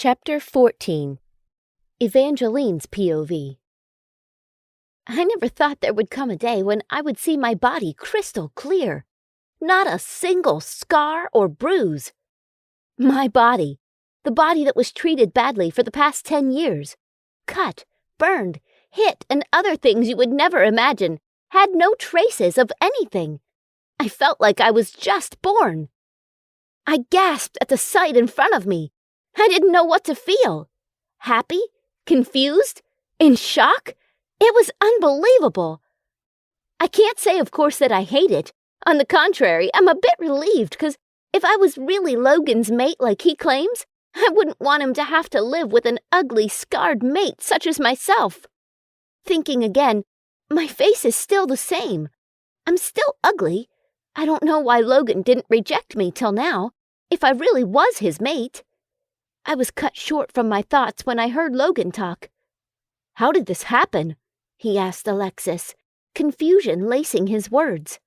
Chapter 14. Evangeline's POV. I never thought there would come a day when I would see my body crystal clear. Not a single scar or bruise. My body. The body that was treated badly for the past 10 years. Cut, burned, hit, and other things you would never imagine, had no traces of anything. I felt like I was just born. I gasped at the sight in front of me. I didn't know what to feel. Happy? Confused? In shock? It was unbelievable. I can't say, of course, that I hate it. On the contrary, I'm a bit relieved, because if I was really Logan's mate like he claims, I wouldn't want him to have to live with an ugly, scarred mate such as myself. Thinking again, my face is still the same. I'm still ugly. I don't know why Logan didn't reject me till now, if I really was his mate. I was cut short from my thoughts when I heard Logan talk. "How did this happen?" he asked Alexis, confusion lacing his words.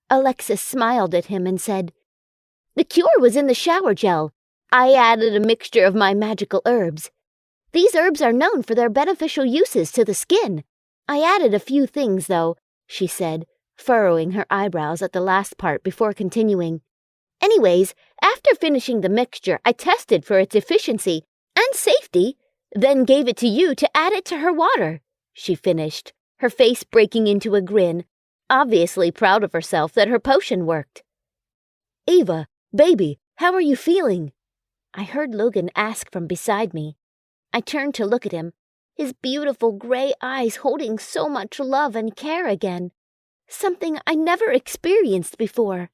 Alexis smiled at him and said, "The cure was in the shower gel. I added a mixture of my magical herbs. These herbs are known for their beneficial uses to the skin. I added a few things, though," she said, furrowing her eyebrows at the last part before continuing. "Anyways, after finishing the mixture, I tested for its efficiency and safety, then gave it to you to add it to her water," she finished, her face breaking into a grin, obviously proud of herself that her potion worked. "Eva, baby, how are you feeling?" I heard Logan ask from beside me. I turned to look at him, his beautiful gray eyes holding so much love and care again, something I never experienced before.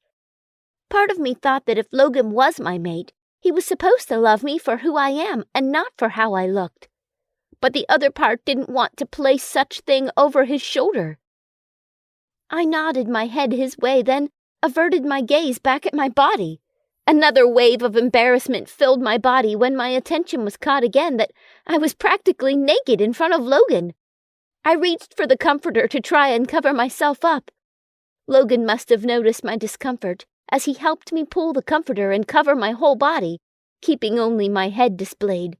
Part of me thought that if Logan was my mate, he was supposed to love me for who I am and not for how I looked. But the other part didn't want to place such thing over his shoulder. I nodded my head his way, then averted my gaze back at my body. Another wave of embarrassment filled my body when my attention was caught again that I was practically naked in front of Logan. I reached for the comforter to try and cover myself up. Logan must have noticed my discomfort, as he helped me pull the comforter and cover my whole body, keeping only my head displayed.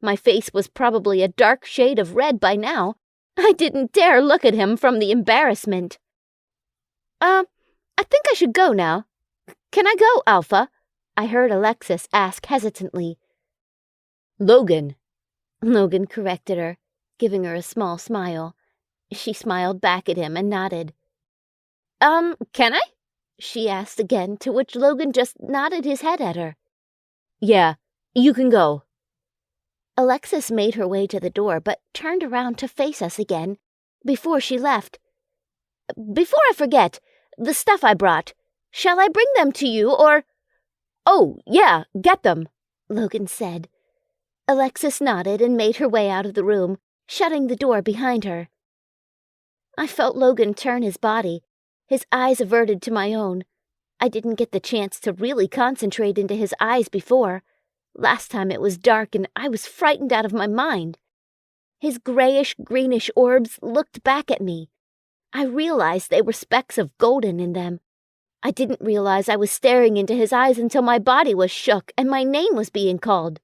My face was probably a dark shade of red by now. I didn't dare look at him from the embarrassment. I think I should go now. Can I go, Alpha?" I heard Alexis ask hesitantly. "Logan," Logan corrected her, giving her a small smile. She smiled back at him and nodded. Can I?" she asked again, to which Logan just nodded his head at her. "Yeah, you can go." Alexis made her way to the door, but turned around to face us again before she left. "Before I forget, the stuff I brought, shall I bring them to you, or—" "Oh, yeah, get them," Logan said. Alexis nodded and made her way out of the room, shutting the door behind her. I felt Logan turn his body, his eyes averted to my own. I didn't get the chance to really concentrate into his eyes before. Last time it was dark and I was frightened out of my mind. His grayish-greenish orbs looked back at me. I realized they were specks of golden in them. I didn't realize I was staring into his eyes until my body was shook and my name was being called.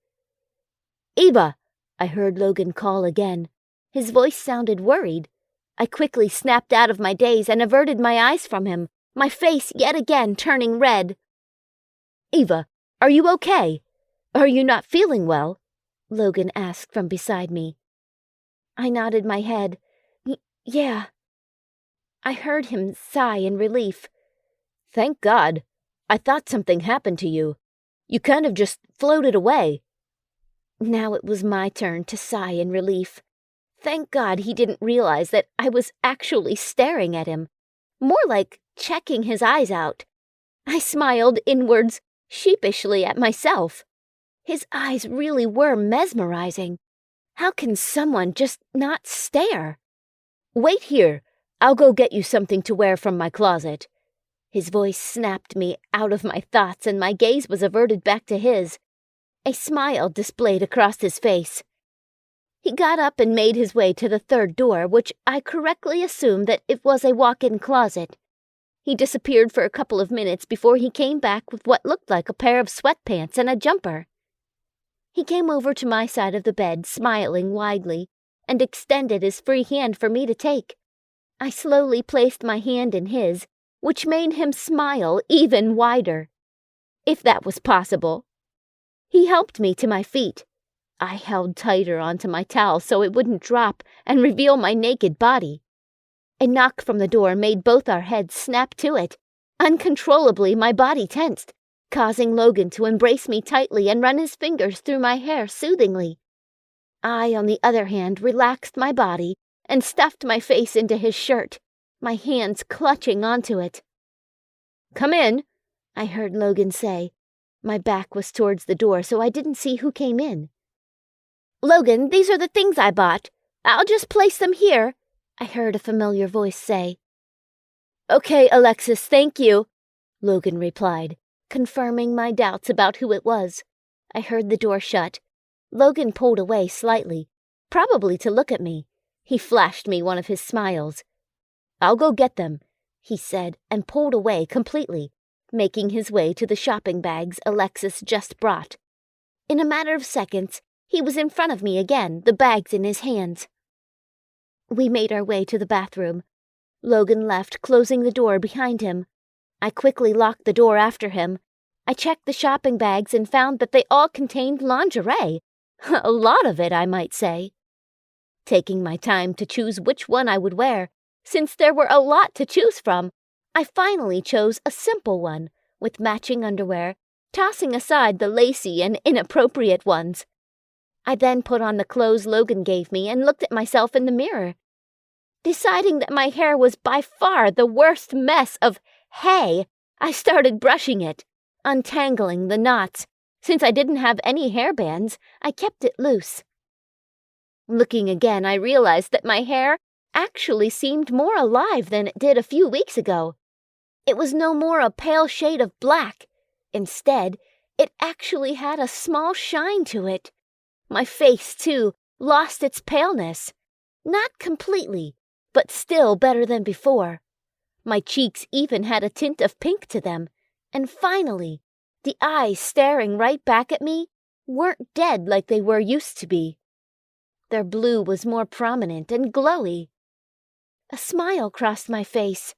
"Eva!" I heard Logan call again. His voice sounded worried. I quickly snapped out of my daze and averted my eyes from him, my face yet again turning red. "Eva, are you okay? Are you not feeling well?" Logan asked from beside me. I nodded my head. Yeah. I heard him sigh in relief. "Thank God. I thought something happened to you. You kind of just floated away." Now it was my turn to sigh in relief. Thank God he didn't realize that I was actually staring at him, more like checking his eyes out. I smiled inwards, sheepishly at myself. His eyes really were mesmerizing. How can someone just not stare? "Wait here. I'll go get you something to wear from my closet." His voice snapped me out of my thoughts and my gaze was averted back to his. A smile displayed across his face. He got up and made his way to the third door, which I correctly assumed that it was a walk-in closet. He disappeared for a couple of minutes before he came back with what looked like a pair of sweatpants and a jumper. He came over to my side of the bed, smiling widely, and extended his free hand for me to take. I slowly placed my hand in his, which made him smile even wider, if that was possible. He helped me to my feet. I held tighter onto my towel so it wouldn't drop and reveal my naked body. A knock from the door made both our heads snap to it. Uncontrollably, my body tensed, causing Logan to embrace me tightly and run his fingers through my hair soothingly. I, on the other hand, relaxed my body and stuffed my face into his shirt, my hands clutching onto it. "Come in," I heard Logan say. My back was towards the door, so I didn't see who came in. "Logan, these are the things I bought. I'll just place them here," I heard a familiar voice say. "Okay, Alexis, thank you," Logan replied, confirming my doubts about who it was. I heard the door shut. Logan pulled away slightly, probably to look at me. He flashed me one of his smiles. "I'll go get them," he said, and pulled away completely, making his way to the shopping bags Alexis just brought. In a matter of seconds, he was in front of me again, the bags in his hands. We made our way to the bathroom. Logan left, closing the door behind him. I quickly locked the door after him. I checked the shopping bags and found that they all contained lingerie. A lot of it, I might say. Taking my time to choose which one I would wear, since there were a lot to choose from, I finally chose a simple one, with matching underwear, tossing aside the lacy and inappropriate ones. I then put on the clothes Logan gave me and looked at myself in the mirror. Deciding that my hair was by far the worst mess of hay, I started brushing it, untangling the knots. Since I didn't have any hairbands, I kept it loose. Looking again, I realized that my hair actually seemed more alive than it did a few weeks ago. It was no more a pale shade of black. Instead, it actually had a small shine to it. My face, too, lost its paleness. Not completely, but still better than before. My cheeks even had a tint of pink to them. And finally, the eyes staring right back at me weren't dead like they were used to be. Their blue was more prominent and glowy. A smile crossed my face.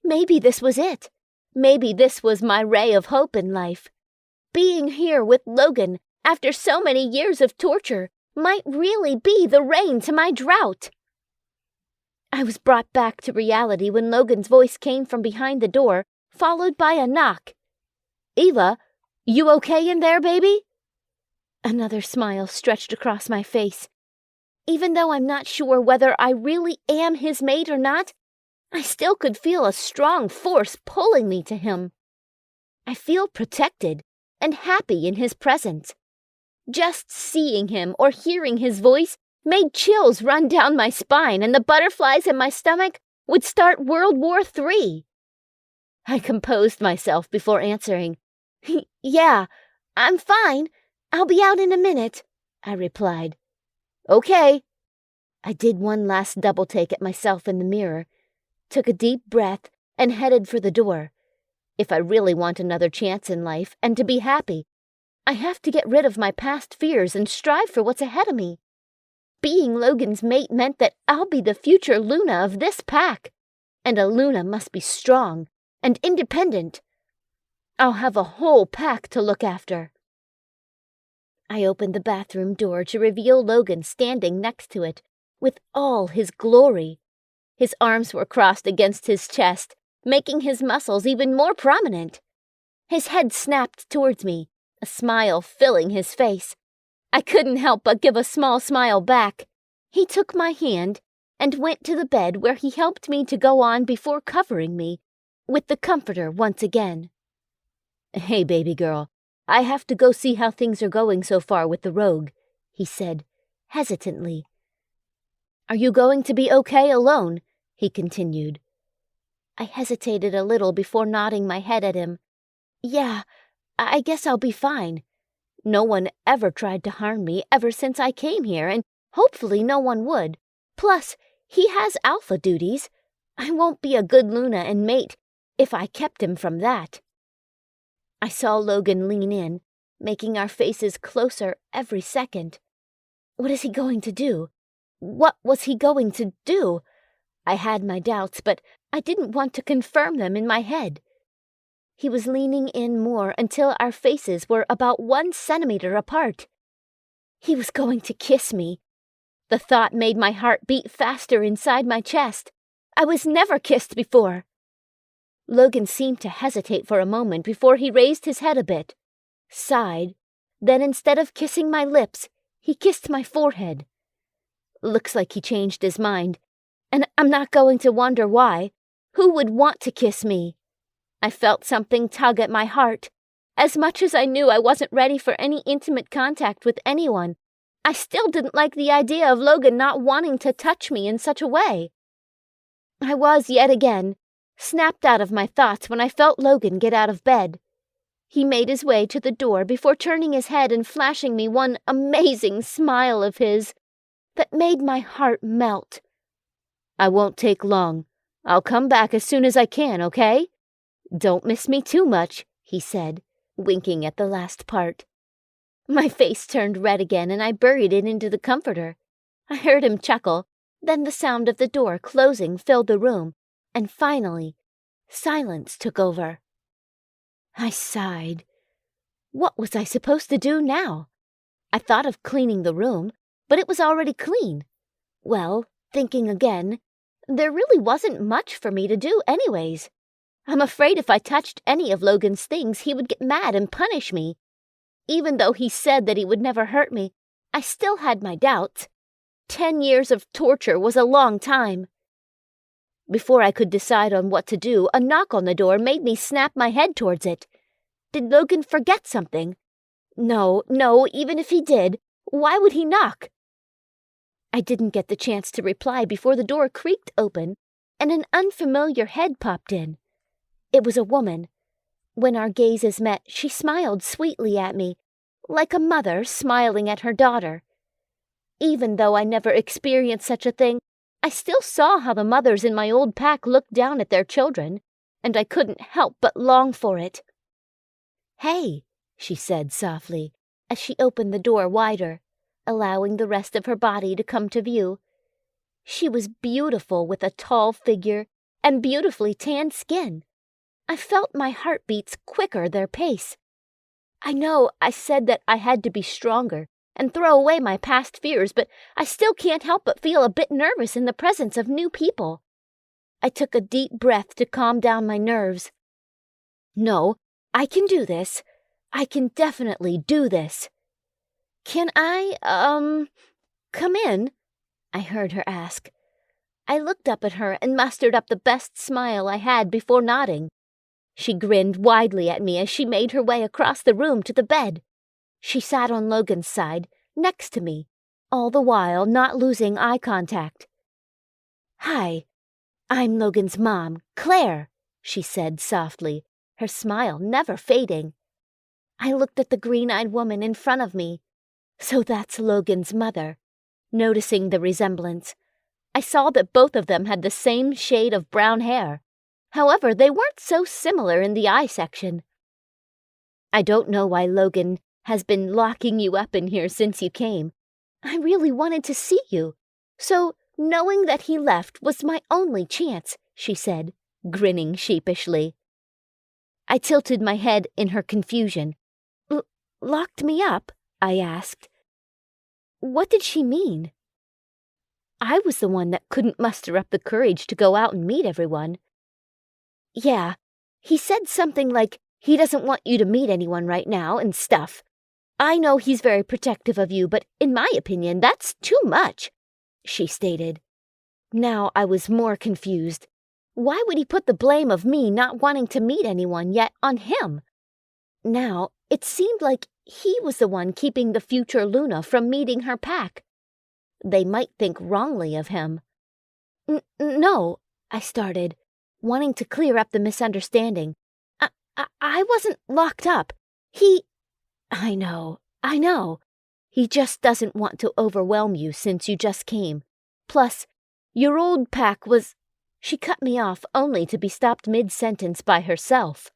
Maybe this was it. Maybe this was my ray of hope in life. Being here with Logan after so many years of torture might really be the rain to my drought. I was brought back to reality when Logan's voice came from behind the door, followed by a knock. "Eva, you okay in there, baby?" Another smile stretched across my face. Even though I'm not sure whether I really am his mate or not, I still could feel a strong force pulling me to him. I feel protected and happy in his presence. Just seeing him or hearing his voice made chills run down my spine, and the butterflies in my stomach would start World War III. I composed myself before answering. "Yeah, I'm fine. I'll be out in a minute," I replied. "Okay." I did one last double take at myself in the mirror, took a deep breath, and headed for the door. If I really want another chance in life and to be happy, I have to get rid of my past fears and strive for what's ahead of me. Being Logan's mate meant that I'll be the future Luna of this pack, and a Luna must be strong and independent. I'll have a whole pack to look after. I opened the bathroom door to reveal Logan standing next to it, with all his glory. His arms were crossed against his chest, making his muscles even more prominent. His head snapped towards me, a smile filling his face. I couldn't help but give a small smile back. He took my hand and went to the bed where he helped me to go on before covering me with the comforter once again. "Hey, baby girl, I have to go see how things are going so far with the rogue," he said, hesitantly. "Are you going to be okay alone?" he continued. I hesitated a little before nodding my head at him. "Yeah, I guess I'll be fine. No one ever tried to harm me ever since I came here, and hopefully no one would. Plus, he has alpha duties. I won't be a good Luna and mate if I kept him from that." I saw Logan lean in, making our faces closer every second. What is he going to do? What was he going to do? I had my doubts, but I didn't want to confirm them in my head. He was leaning in more until our faces were about 1 centimeter apart. He was going to kiss me. The thought made my heart beat faster inside my chest. I was never kissed before. Logan seemed to hesitate for a moment before he raised his head a bit, sighed, then instead of kissing my lips, he kissed my forehead. Looks like he changed his mind, and I'm not going to wonder why. Who would want to kiss me? I felt something tug at my heart. As much as I knew I wasn't ready for any intimate contact with anyone, I still didn't like the idea of Logan not wanting to touch me in such a way. I was, yet again, snapped out of my thoughts when I felt Logan get out of bed. He made his way to the door before turning his head and flashing me one amazing smile of his that made my heart melt. "I won't take long. I'll come back as soon as I can, okay? Don't miss me too much," he said, winking at the last part. My face turned red again and I buried it into the comforter. I heard him chuckle, then the sound of the door closing filled the room, and finally, silence took over. I sighed. What was I supposed to do now? I thought of cleaning the room, but it was already clean. Well, thinking again, there really wasn't much for me to do anyways. I'm afraid if I touched any of Logan's things, he would get mad and punish me. Even though he said that he would never hurt me, I still had my doubts. 10 years of torture was a long time. Before I could decide on what to do, a knock on the door made me snap my head towards it. Did Logan forget something? No, even if he did, why would he knock? I didn't get the chance to reply before the door creaked open and an unfamiliar head popped in. It was a woman. When our gazes met, she smiled sweetly at me, like a mother smiling at her daughter. Even though I never experienced such a thing, I still saw how the mothers in my old pack looked down at their children, and I couldn't help but long for it. "Hey," she said softly, as she opened the door wider, allowing the rest of her body to come to view. She was beautiful with a tall figure and beautifully tanned skin. I felt my heartbeats quicker their pace. I know I said that I had to be stronger and throw away my past fears, but I still can't help but feel a bit nervous in the presence of new people. I took a deep breath to calm down my nerves. No, I can do this. I can definitely do this. "Can I, come in?" I heard her ask. I looked up at her and mustered up the best smile I had before nodding. She grinned widely at me as she made her way across the room to the bed. She sat on Logan's side, next to me, all the while not losing eye contact. "Hi, I'm Logan's mom, Claire," she said softly, her smile never fading. I looked at the green-eyed woman in front of me. So that's Logan's mother. Noticing the resemblance, I saw that both of them had the same shade of brown hair. However, they weren't so similar in the eye section. "I don't know why Logan has been locking you up in here since you came. I really wanted to see you, so knowing that he left was my only chance," she said, grinning sheepishly. I tilted my head in her confusion. Locked me up?" I asked. What did she mean? I was the one that couldn't muster up the courage to go out and meet everyone. "Yeah, he said something like he doesn't want you to meet anyone right now and stuff. I know he's very protective of you, but in my opinion, that's too much," she stated. Now I was more confused. Why would he put the blame of me not wanting to meet anyone yet on him? Now it seemed like he was the one keeping the future Luna from meeting her pack. They might think wrongly of him. No, I started, wanting to clear up the misunderstanding. I wasn't locked up. I know. He just doesn't want to overwhelm you since you just came. Plus, your old pack was... She cut me off only to be stopped mid-sentence by herself.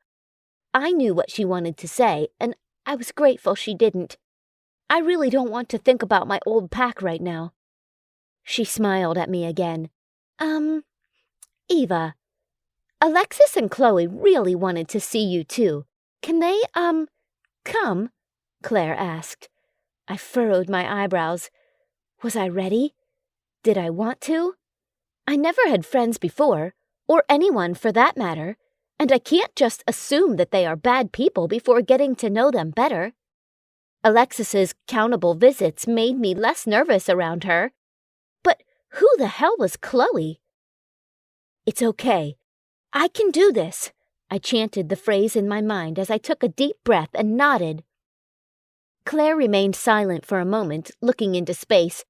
I knew what she wanted to say, and I was grateful she didn't. I really don't want to think about my old pack right now. She smiled at me again. Eva, Alexis and Chloe really wanted to see you too. Can they, come? Claire asked. I furrowed my eyebrows. Was I ready? Did I want to? I never had friends before, or anyone for that matter, and I can't just assume that they are bad people before getting to know them better. Alexis's countable visits made me less nervous around her. But who the hell was Chloe? It's okay. I can do this. I chanted the phrase in my mind as I took a deep breath and nodded. Claire remained silent for a moment, looking into space,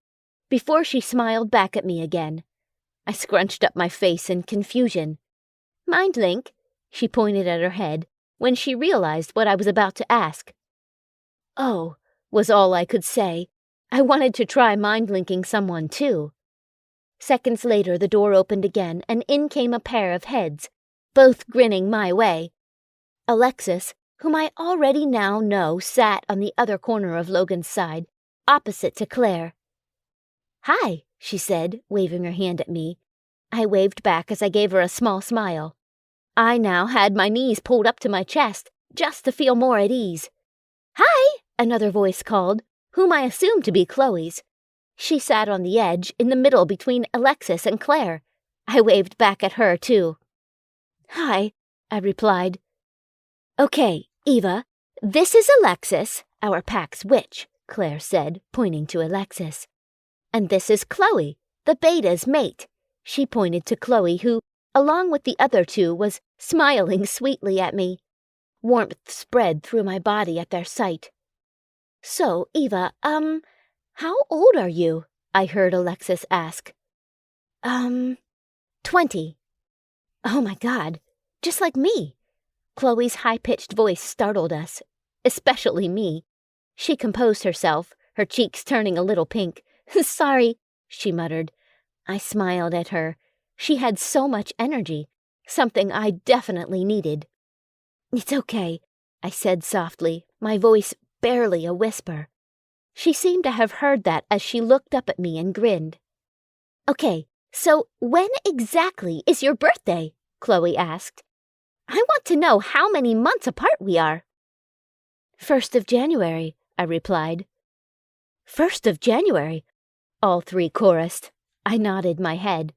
before she smiled back at me again. I scrunched up my face in confusion. Mind link? She pointed at her head when she realized what I was about to ask. Oh, was all I could say. I wanted to try mind-linking someone, too. Seconds later, the door opened again, and in came a pair of heads, both grinning my way. Alexis, whom I already now know sat on the other corner of Logan's side, opposite to Claire. Hi, she said, waving her hand at me. I waved back as I gave her a small smile. I now had my knees pulled up to my chest, just to feel more at ease. Hi, another voice called, whom I assumed to be Chloe's. She sat on the edge, in the middle between Alexis and Claire. I waved back at her, too. Hi, I replied. Okay, Eva, this is Alexis, our pack's witch, Claire said, pointing to Alexis. And this is Chloe, the beta's mate. She pointed to Chloe, who, along with the other two, was smiling sweetly at me. Warmth spread through my body at their sight. So, Eva, how old are you? I heard Alexis ask. 20. Oh my God, just like me. Chloe's high-pitched voice startled us, especially me. She composed herself, her cheeks turning a little pink. Sorry, she muttered. I smiled at her. She had so much energy, something I definitely needed. It's okay, I said softly, my voice barely a whisper. She seemed to have heard that as she looked up at me and grinned. Okay, so when exactly is your birthday? Chloe asked. I want to know how many months apart we are. 1st of January, I replied. 1st of January, all three chorused. I nodded my head.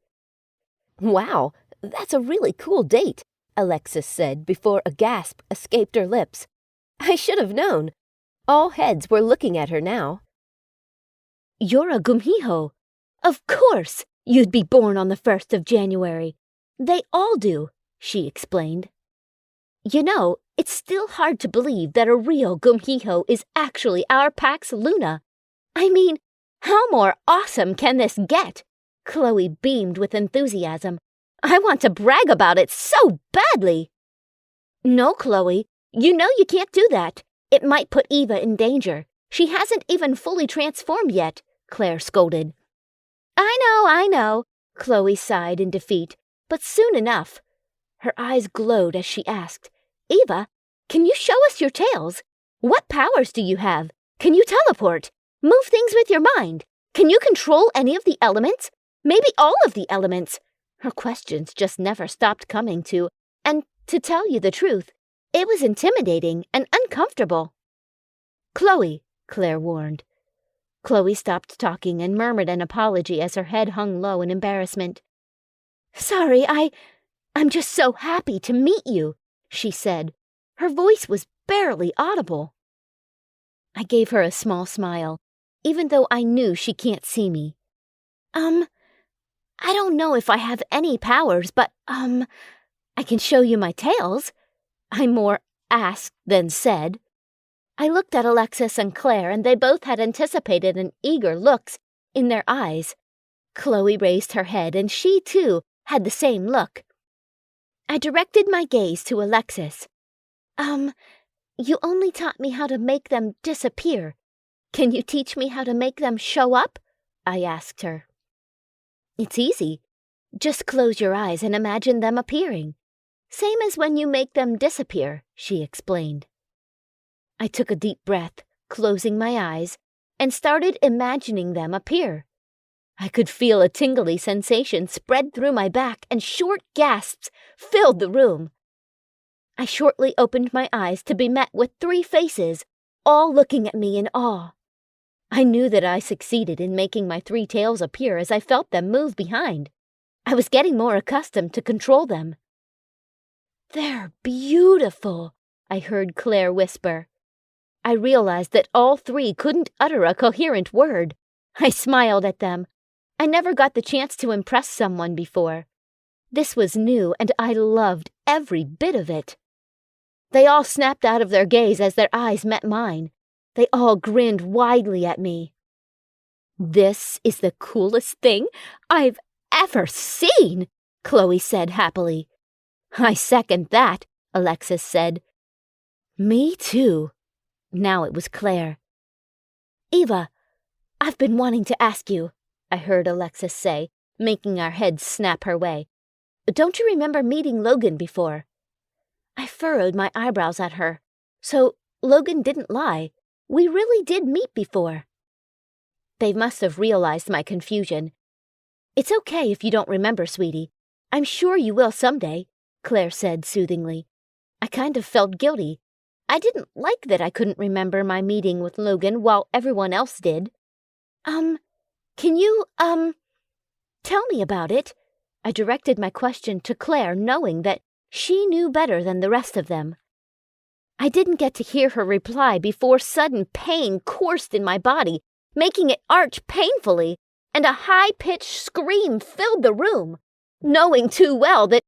Wow, that's a really cool date, Alexis said before a gasp escaped her lips. I should have known. All heads were looking at her now. You're a Gumhiho. Of course, you'd be born on the 1st of January. They all do, she explained. You know, it's still hard to believe that a real Gumhiho is actually our pack's Luna. I mean, how more awesome can this get? Chloe beamed with enthusiasm. I want to brag about it so badly. No, Chloe, you know you can't do that. It might put Eva in danger. She hasn't even fully transformed yet, Claire scolded. I know, Chloe sighed in defeat, but soon enough. Her eyes glowed as she asked, Eva, can you show us your tails? What powers do you have? Can you teleport? Move things with your mind? Can you control any of the elements? Maybe all of the elements? Her questions just never stopped coming to, and to tell you the truth, it was intimidating and uncomfortable. Chloe, Claire warned. Chloe stopped talking and murmured an apology as her head hung low in embarrassment. Sorry, I'm just so happy to meet you, she said. Her voice was barely audible. I gave her a small smile, even though I knew she can't see me. I don't know if I have any powers, but, I can show you my tails, I more asked than said. I looked at Alexis and Claire, and they both had anticipated and eager looks in their eyes. Chloe raised her head, and she, too, had the same look. I directed my gaze to Alexis. You only taught me how to make them disappear. Can you teach me how to make them show up? I asked her. It's easy. Just close your eyes and imagine them appearing. Same as when you make them disappear, she explained. I took a deep breath, closing my eyes, and started imagining them appear. I could feel a tingly sensation spread through my back, and short gasps filled the room. I shortly opened my eyes to be met with 3 faces, all looking at me in awe. I knew that I succeeded in making my 3 tails appear as I felt them move behind. I was getting more accustomed to control them. "They're beautiful," I heard Claire whisper. I realized that all 3 couldn't utter a coherent word. I smiled at them. I never got the chance to impress someone before. This was new, and I loved every bit of it. They all snapped out of their gaze as their eyes met mine. They all grinned widely at me. "This is the coolest thing I've ever seen," Chloe said happily. "I second that," Alexis said. "Me too." Now it was Claire. "Eva, I've been wanting to ask you," I heard Alexis say, making our heads snap her way. "Don't you remember meeting Logan before?" I furrowed my eyebrows at her. So Logan didn't lie. We really did meet before. They must have realized my confusion. "It's okay if you don't remember, sweetie. I'm sure you will someday," Claire said soothingly. I kind of felt guilty. I didn't like that I couldn't remember my meeting with Logan while everyone else did. Can you, tell me about it?" I directed my question to Claire, knowing that she knew better than the rest of them. I didn't get to hear her reply before sudden pain coursed in my body, making it arch painfully, and a high-pitched scream filled the room. Knowing too well that